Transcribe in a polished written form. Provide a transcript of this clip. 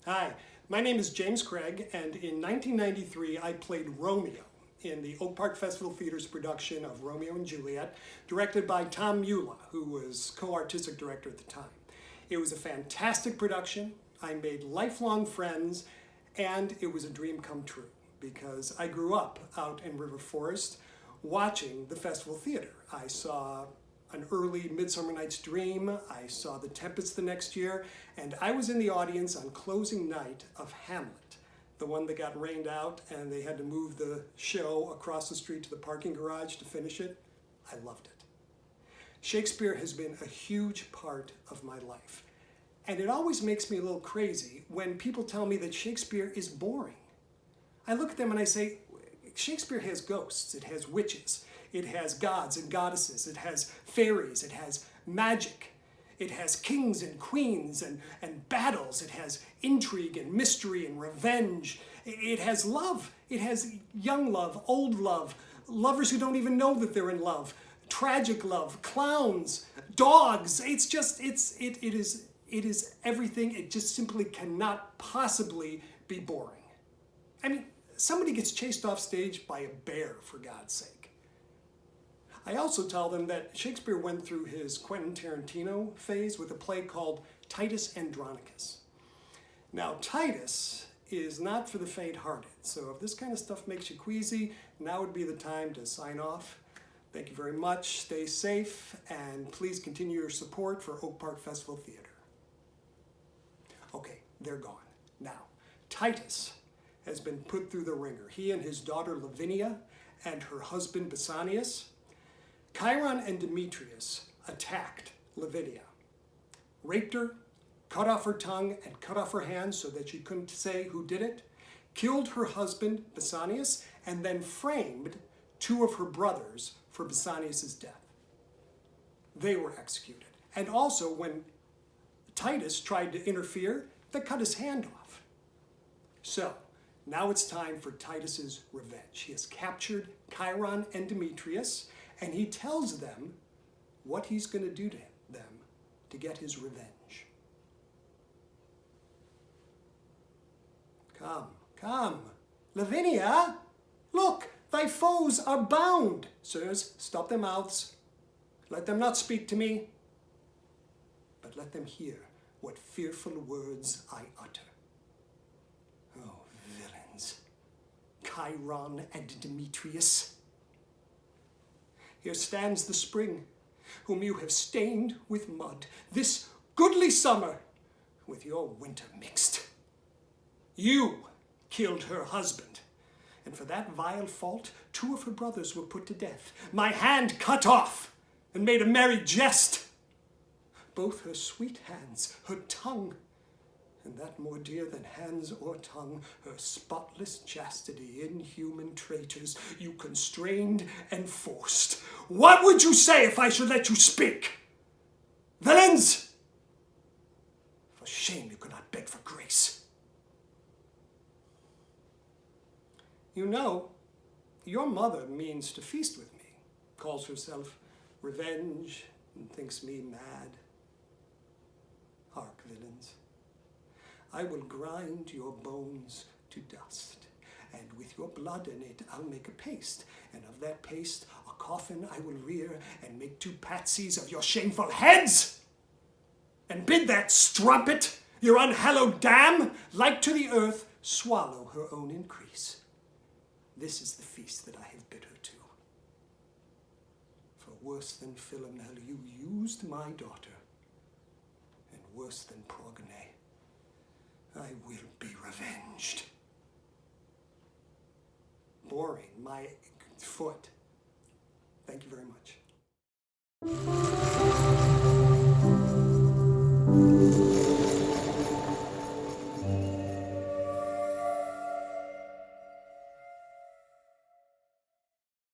Hi, my name is James Krag, and in 1993 I played Romeo in the Oak Park Festival Theater's production of Romeo and Juliet, directed by Tom Mula, who was co-artistic director at the time. It was a fantastic production. I made lifelong friends, and it was a dream come true because I grew up out in River Forest watching the Festival Theater. I saw an early Midsummer Night's Dream, I saw The Tempest the next year, and I was in the audience on closing night of Hamlet, the one that got rained out and they had to move the show across the street to the parking garage to finish it. I loved it. Shakespeare has been a huge part of my life, and it always makes me a little crazy when people tell me that Shakespeare is boring. I look at them and I say, Shakespeare has ghosts, it has witches, it has gods and goddesses, it has fairies, it has magic, it has kings and queens and battles, it has intrigue and mystery and revenge, it has love, it has young love, old love, lovers who don't even know that they're in love, tragic love, clowns, dogs. It's just, it is everything. It just simply cannot possibly be boring. I mean, somebody gets chased off stage by a bear, for God's sake. I also tell them that Shakespeare went through his Quentin Tarantino phase with a play called Titus Andronicus. Now, Titus is not for the faint-hearted, so if this kind of stuff makes you queasy, now would be the time to sign off. Thank you very much, stay safe, and please continue your support for Oak Park Festival Theater. Okay, they're gone. Now, Titus has been put through the ringer. He and his daughter Lavinia and her husband Basanius. Chiron and Demetrius attacked Lavinia, raped her, cut off her tongue and cut off her hands so that she couldn't say who did it, killed her husband Basanius, and then framed two of her brothers for Basanius' death. They were executed. And also when Titus tried to interfere, they cut his hand off. So, now it's time for Titus's revenge. He has captured Chiron and Demetrius, and he tells them what he's going to do to them to get his revenge. Come, come, Lavinia, look, thy foes are bound. Sirs, stop their mouths. Let them not speak to me, but let them hear what fearful words I utter. Oh, villains, Chiron and Demetrius. Here stands the spring, whom you have stained with mud, this goodly summer with your winter mixed. You killed her husband, and for that vile fault, two of her brothers were put to death, my hand cut off, and made a merry jest. Both her sweet hands, her tongue, and that more dear than hands or tongue, her spotless chastity, inhuman traitors, you constrained and forced. What would you say if I should let you speak? Villains! For shame you could not beg for grace. You know, your mother means to feast with me, calls herself Revenge, and thinks me mad. Hark, villains. I will grind your bones to dust, and with your blood in it I'll make a paste, and of that paste a coffin I will rear, and make two patsies of your shameful heads, and bid that strumpet, your unhallowed dam, like to the earth, swallow her own increase. This is the feast that I have bid her to. For worse than Philomel, you used my daughter, and worse than Progone, I will be revenged. Boring, my foot. Thank you very much.